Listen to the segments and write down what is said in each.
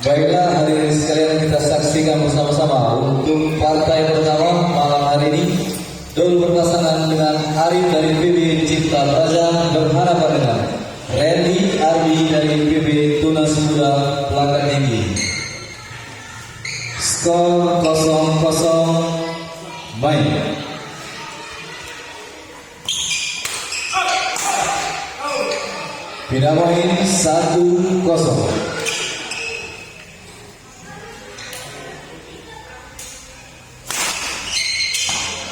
Baiklah, hari ini sekalian kita saksikan bersama-sama untuk partai pertama malam hari ini. Dul berpasangan dengan Arif dari PB Cipta Praja berhadapan dengan Randy Ardi dari PB Tunas Muda Pelanggan Tinggi. Skor 0-0 main. Pindah poin 1-0.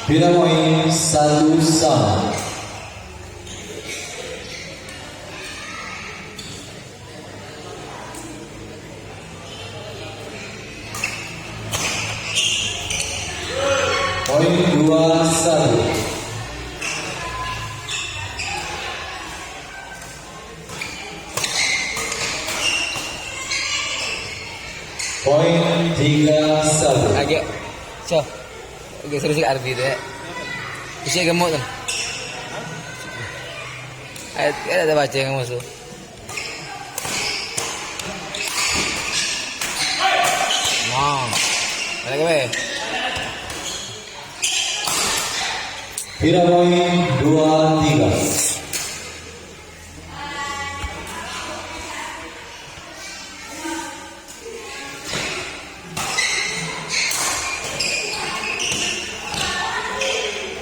Pindah poin 1-1. Poin 2-1. Poin 3-1. Agak, so, agak seru sih Ardi deh. Bisa gemuk kan? Ada baca yang masuk. Wow, ada apa? Pindah poin 2-3.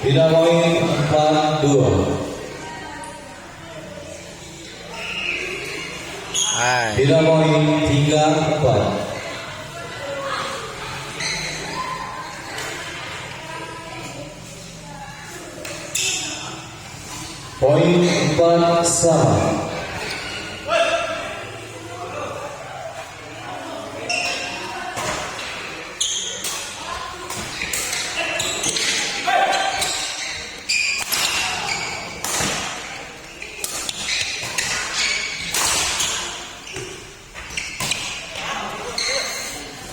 Pindah poin 4-2. Pindah poin 3-4. Poin 4 sama.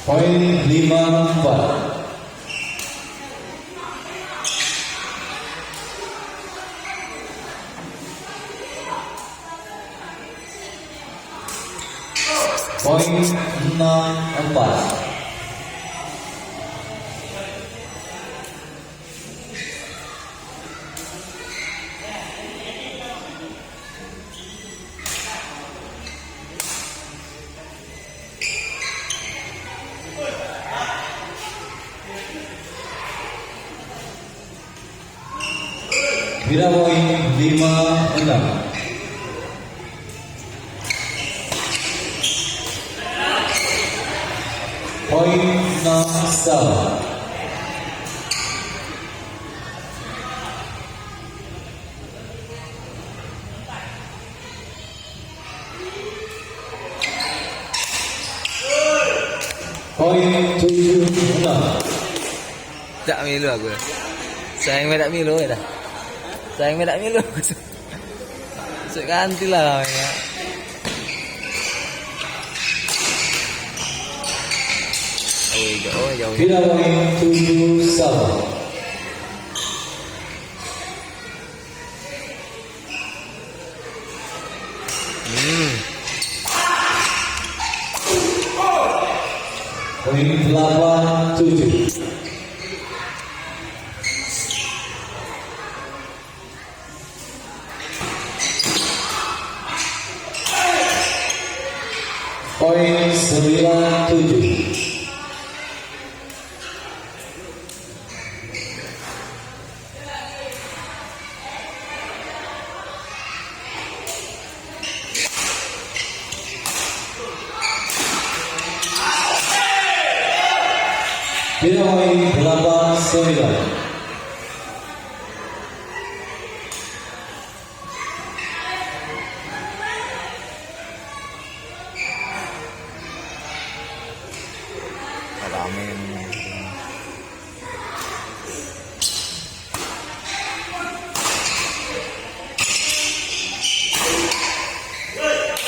Poin 5-4. Poin 6-4. Pindah poin 5-6. Poin 6-1. Poin 7-6. Tak milu aku. Sayang tak milu ya dah. Sayang tak milu. Sik ganti lah ya. Jauh. Pindah poin 7-1. Poin 8-7. Poin 9-7. Pindah poin 8-9.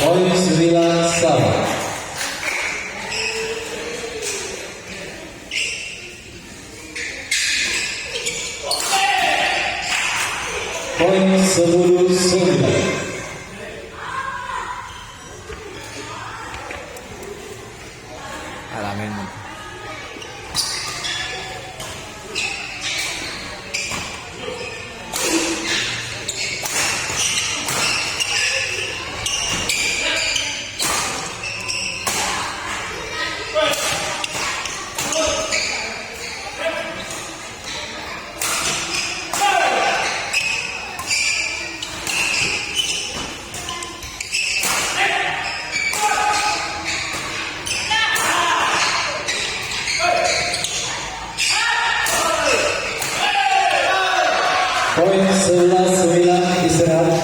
Poin 9 sama. Poin 10-9. Poin 11-9 istirahat.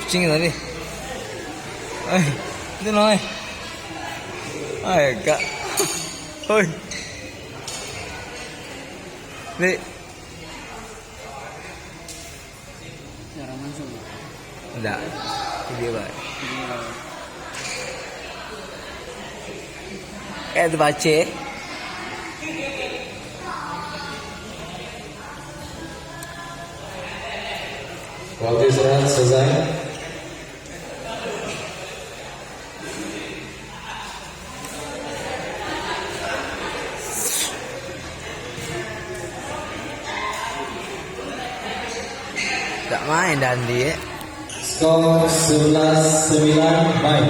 Kucing tadi. Itu loh. Kak. Oi. Nih. Cara langsung. Enggak. Video baik. Itu baca. Waktu istirahat selesai. Tak main Dandi ya. Skor 11-9 main.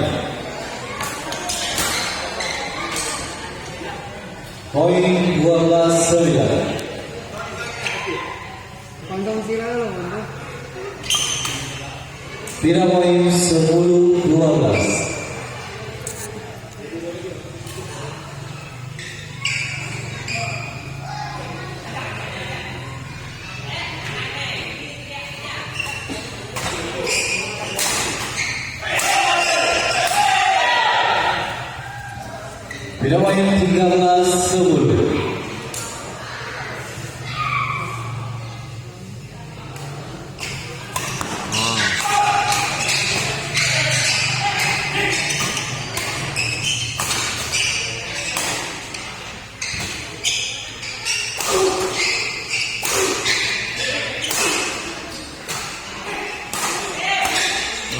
Poin 12-9. Pantang sila lo, pantang. Bina poin 10-12. Bina poin 13-10.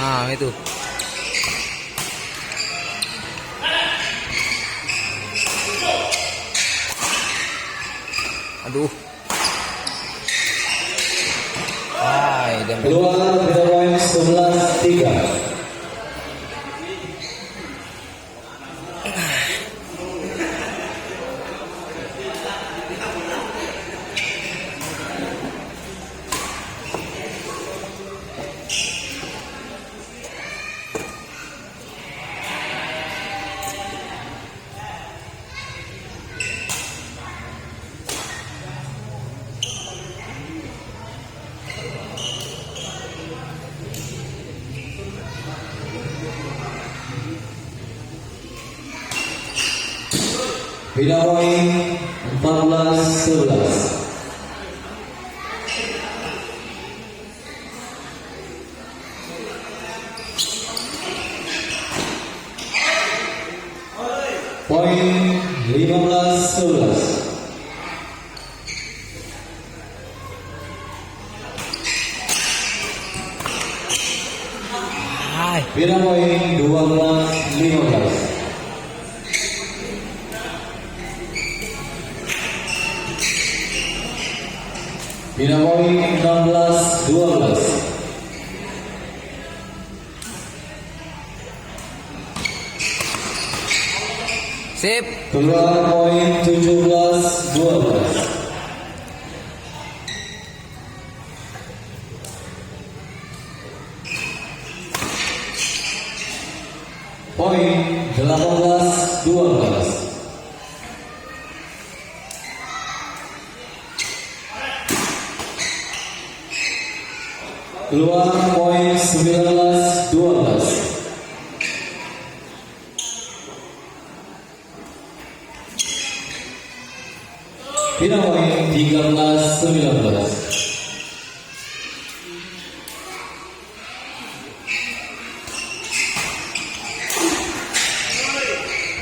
Nah, itu. Aduh. Dan Keluar bina poin 11-3. Bina poin 14-11. Poin 15-11. Bina poin 12-15. Bina poin 16-12. Sip. Keluar poin 17-12. Poin 18-12. Keluar poin 19-12. Bina poin 13-19.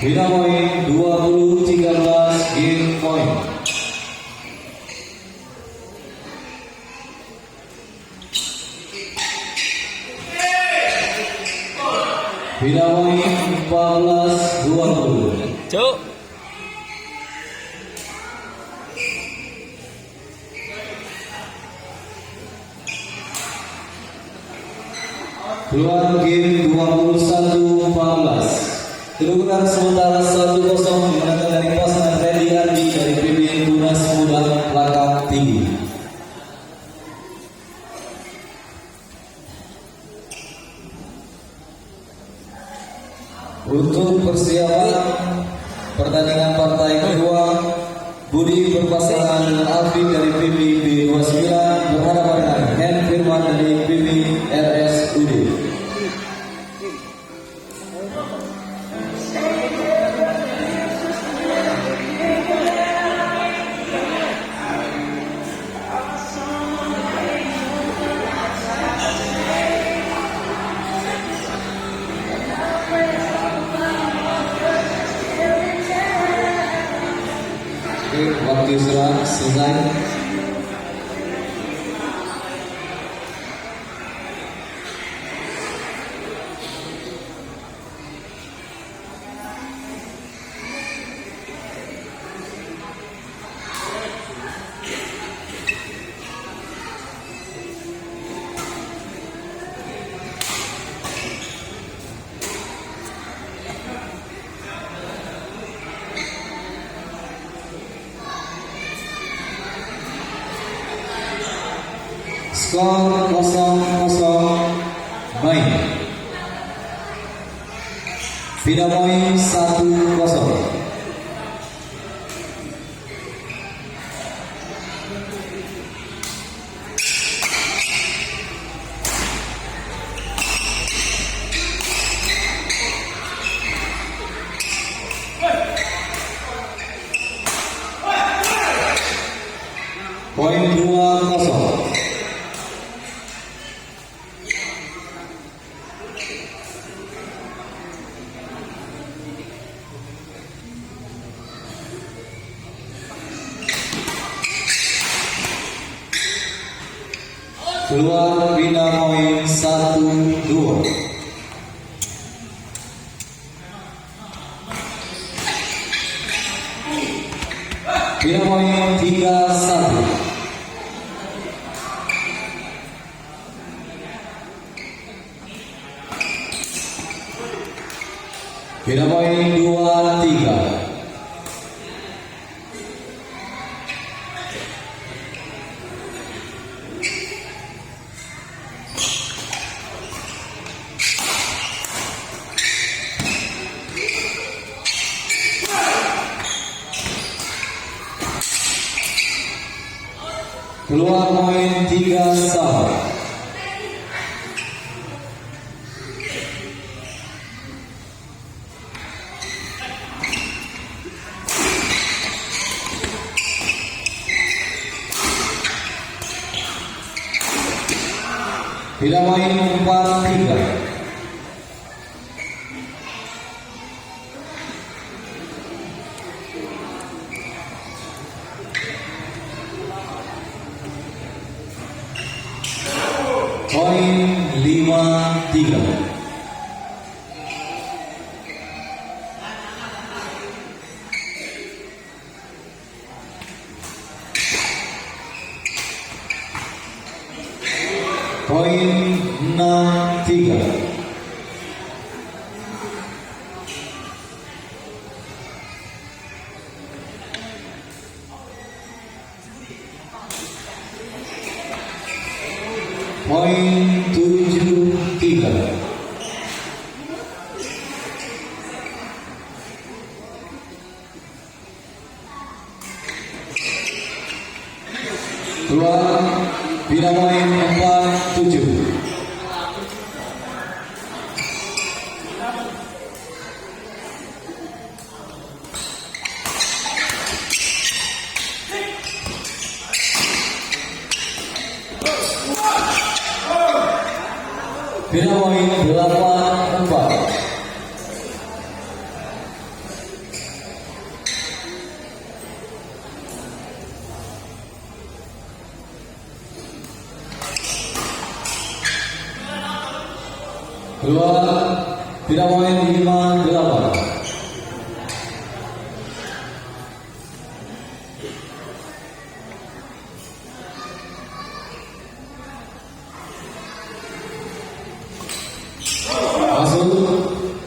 Bina poin 20-13 game point. Bina poin 14-20. Cuk. Keluar game 21-14. Kedudukan sementara 1-0 dimenangkan dari pasangan Randy Andi dari PB Tunas Muda Langkah Tinggi. Untuk persiapan pertandingan partai kedua Budi berpasangan dengan Alvin dari PB B29 berhadapan dengan Hen Firman dari PB RSUD. Waktu sudah selesai. Skor 0-0 main. Bina poin 1-0. Poin 2-0. Keluar bina poin 1-2. Bina poin 3-1. Bina poin 2-3. Keluar poin 3-1. Bina poin 4-3. Poin 5-3. Poin 6-3. Poin 7-3. Keluar bina poin 4-7. Bina poin 8-4. Keluar bina poin 5-8. Masuk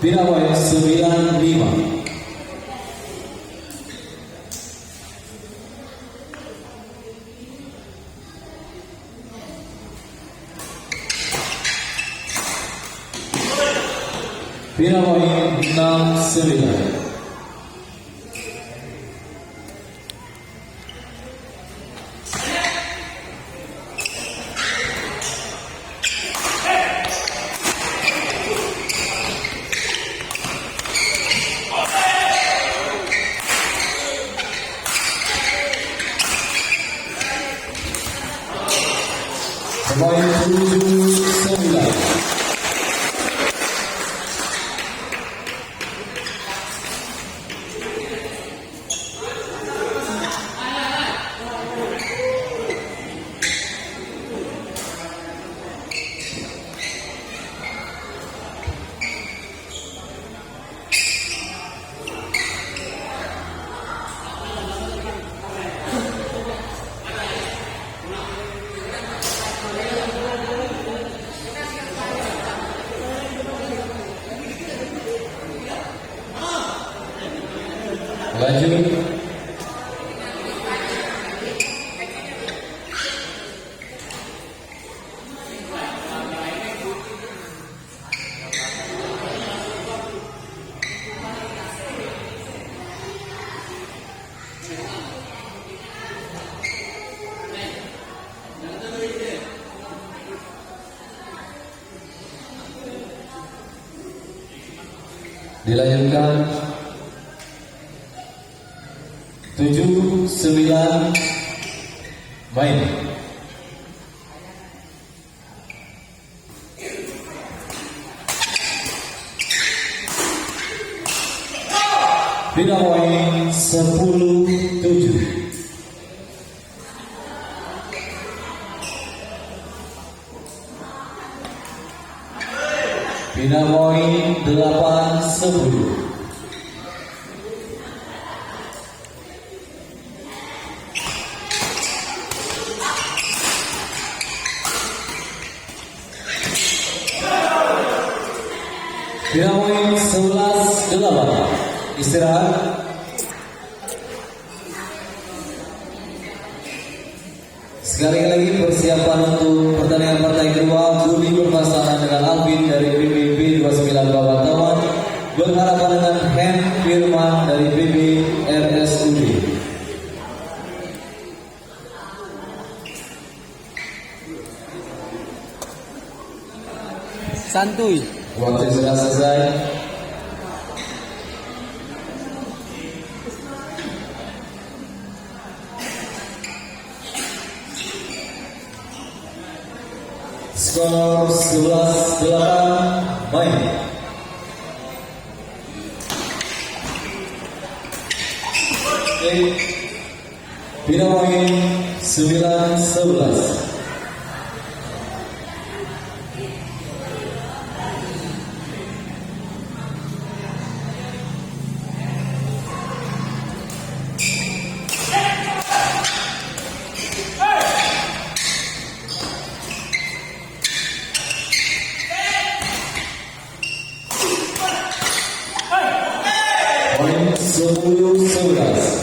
bina poin 9-5. Bina poin 6-9. Poin 7-9. Lanjut. Dilanjutkan 7-9 main. Bina poin 10-7. Bina poin 8-10. Bina poin 11-8. Istirahat. Sekali lagi persiapan untuk pertandingan partai kedua. Budi berpasangan dengan Alvin dari PBB 29 Babatawan berhadapan dengan Hen Firman dari PB RSUD. Santuy. Waktu sudah selesai. Skor 11-8 main. Bina poin 9-11. Poin 10-11.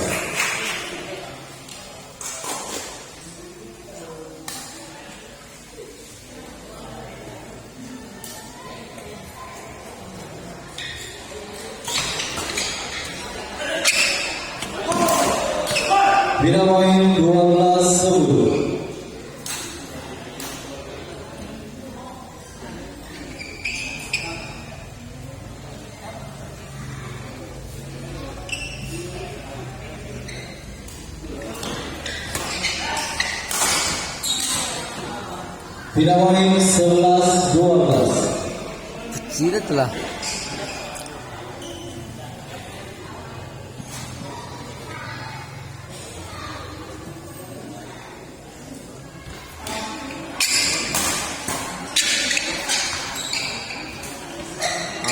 Bina poin 12-10. Bina poin 11-12. Kecil tu lah.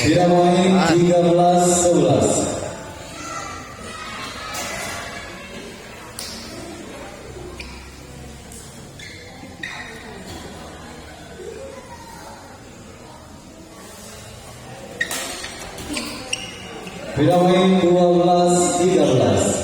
Bina poin 13-11. Bina poin 12-13.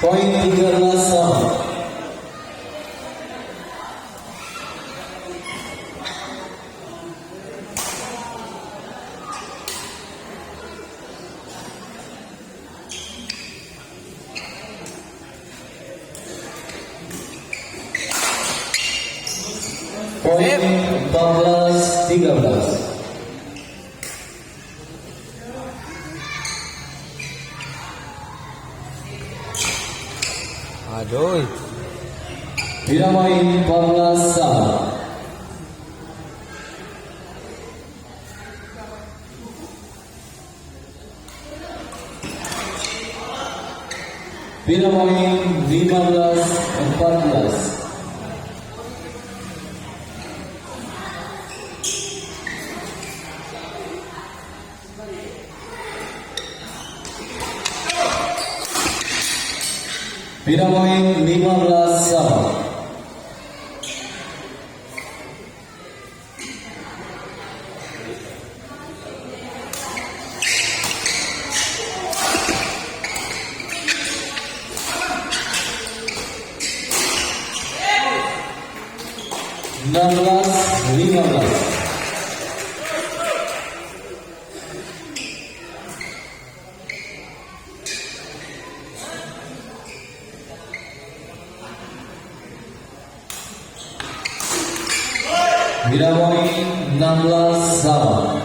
Poin 13 sama. Poin 14-13. 13. Aduh. Bina poin 14 sama. Bina poin 15-14. Bina poin 15 sama. Enam belas 15. Bina poin 16 sama.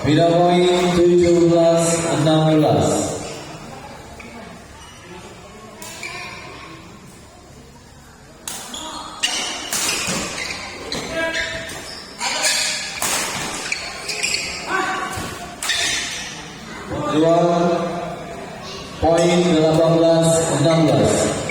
Bina poin 17-16. Keluar poin 18-16.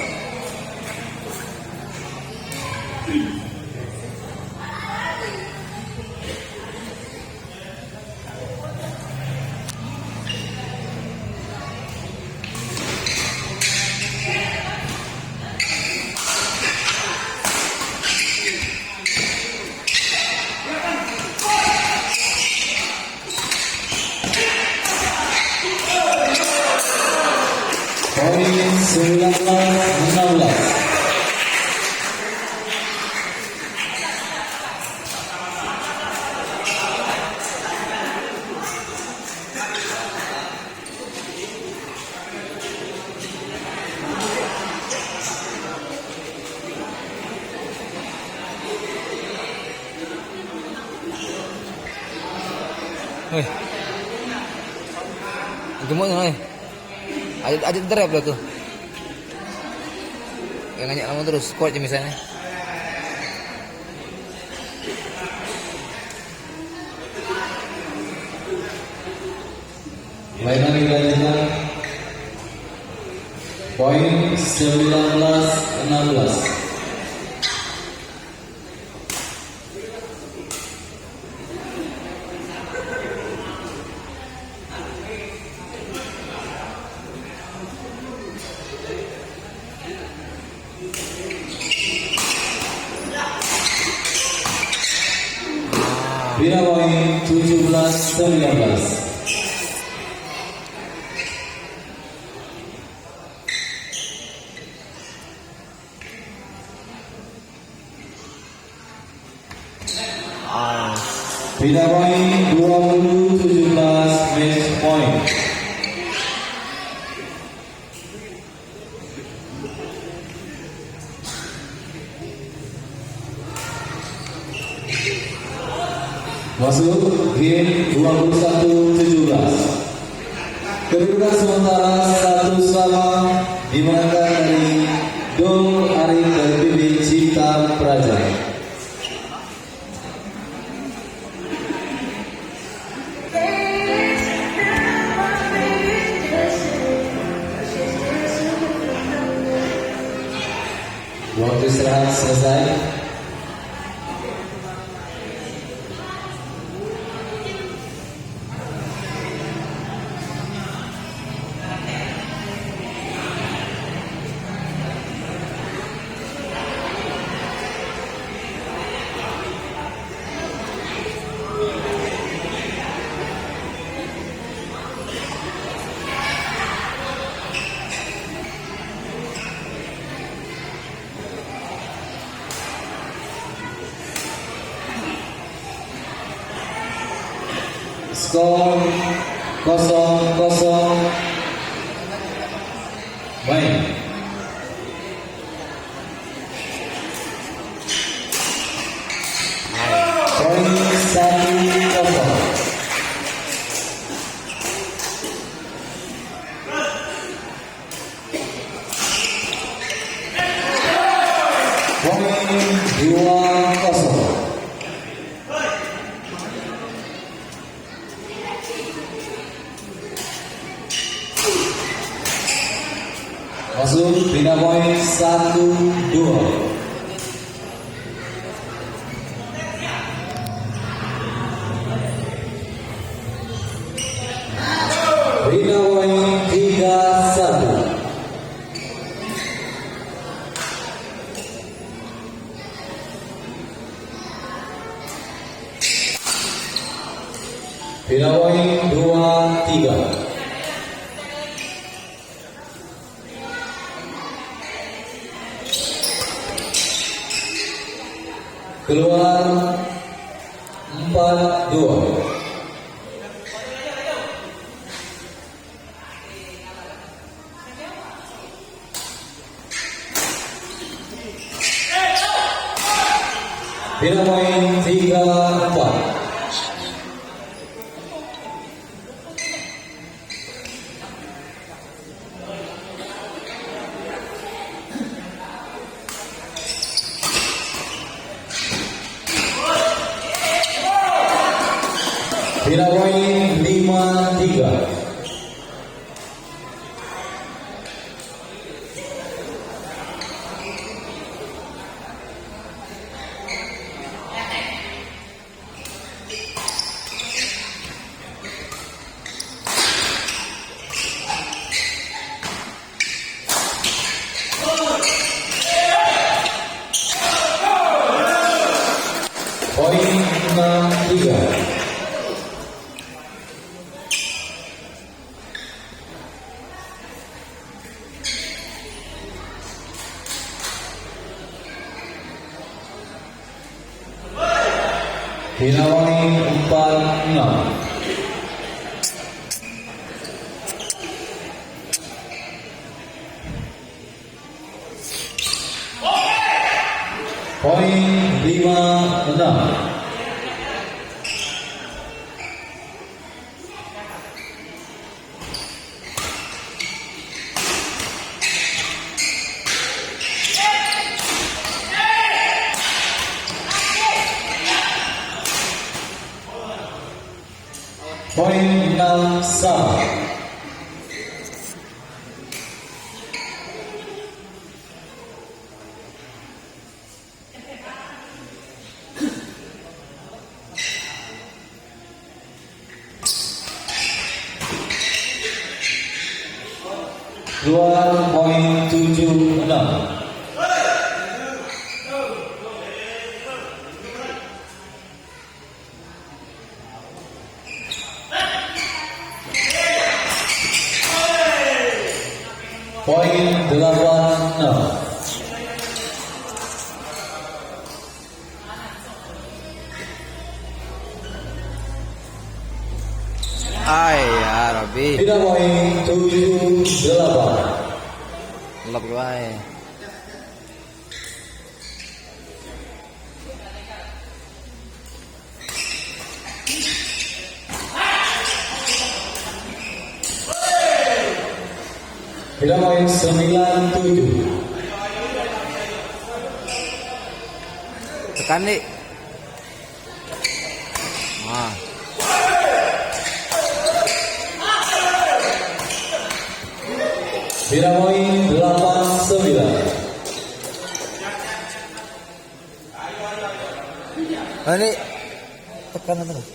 Poin 19-16. Wih. Gemuk nih. Adit drop lah tuh. Yang ngajak kamu terus kuat aja misalnya. Mainan dilanjutkan. Poin 19-16. Bina poin 17-19. Bina poin 20-17 match point. Masuk game 21-17. Kedudukan sementara 1 sama dimenangkan dari Dol Arif dari PB Cipta Praja. Waktu istirahat selesai. Skor 0-0. Main. Poin 1-0. Poin 2-0. Masuk bina poin 1-2. Bina poin 3-1. Bina poin 2-3. Keluar 4-2. Bina poin 3-4. Bina poin 5-3. Poin 6-3. Bina poin 4-6. Poin 5-6. Poin 6 sama. Keluar poin 7-6. Poin 8-6. Ay, ya Rabbi. Bina poin 7-8. Lep wae. Bina poin 9-7. Tekan nih. Wah. Bina poin 8-9. Ini tekan terus.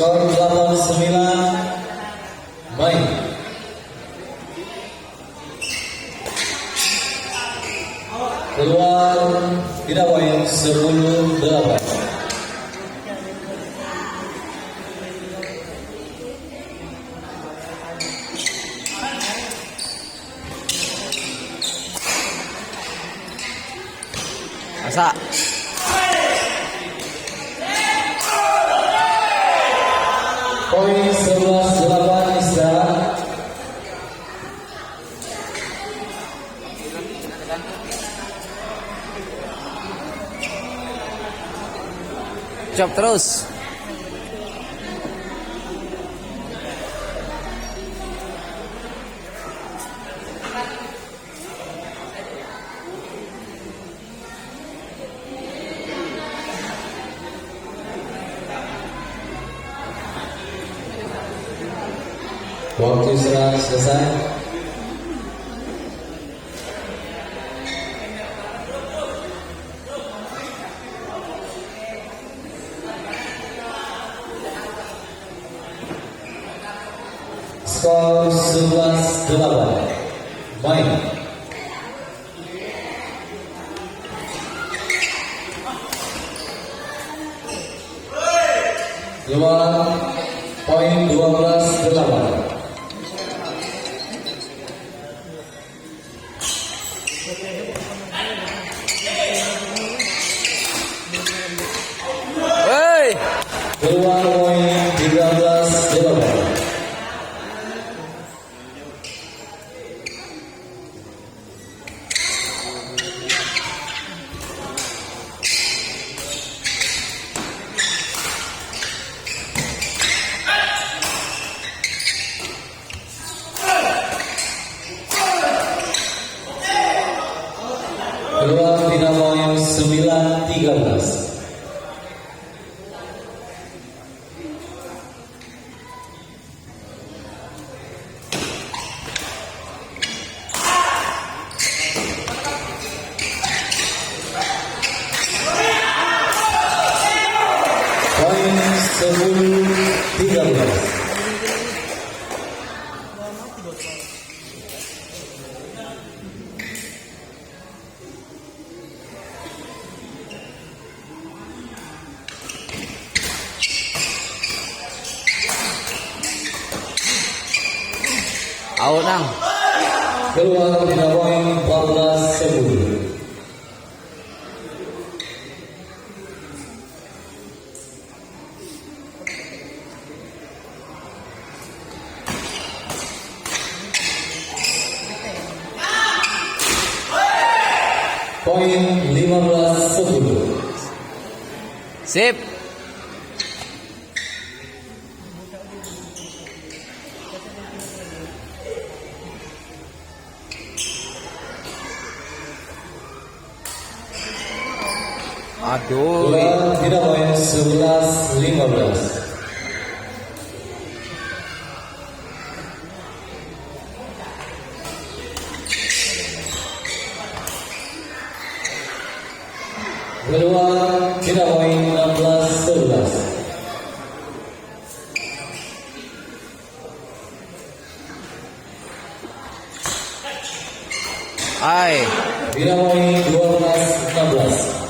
Skor 8-9. Main. Keluar tidak poin 10-8. Masa. Poin 11-8 istirahat. Chop terus. Waktu istirahat selesai. Skor 11-8. Main. Keluar poin 12-8. Hei. Keluar poin 13-8. Keluar tidak poin 9-13. Poin 10-13. Out nang. Keluar tidak poin 14-10. Poin 15-10. Sip. Aduh. Keluar tidak poin 11-15. Keluar tidak poin 16-11. Ai. Tidak poin 12-16.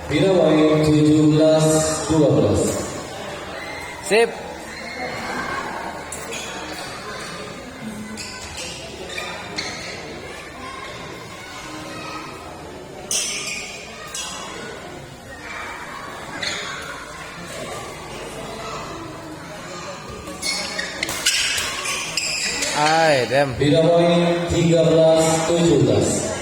Tidak poin 17-12. Sip. Ai, dem. Tidak poin 13-17.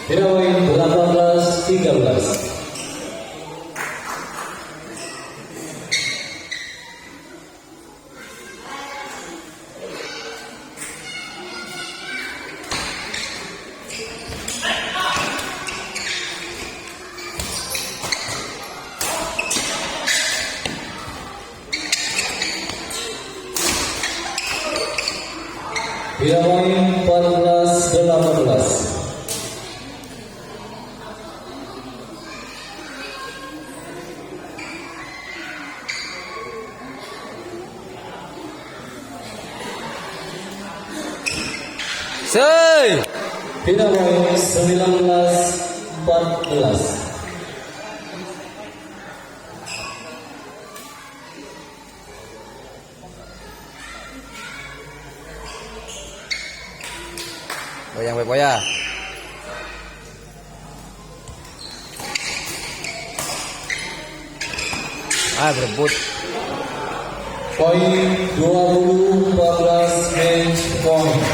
Tidak poin 18-13. Beda poin 14-18. Say. Beda poin 19-14. Goyang boya. Berebut. Poin 20-14 match point.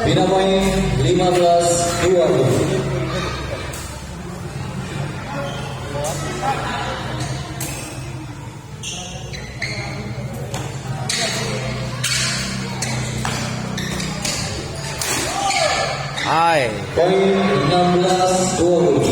Beda poin 15-20. Hai. Poin 16-20.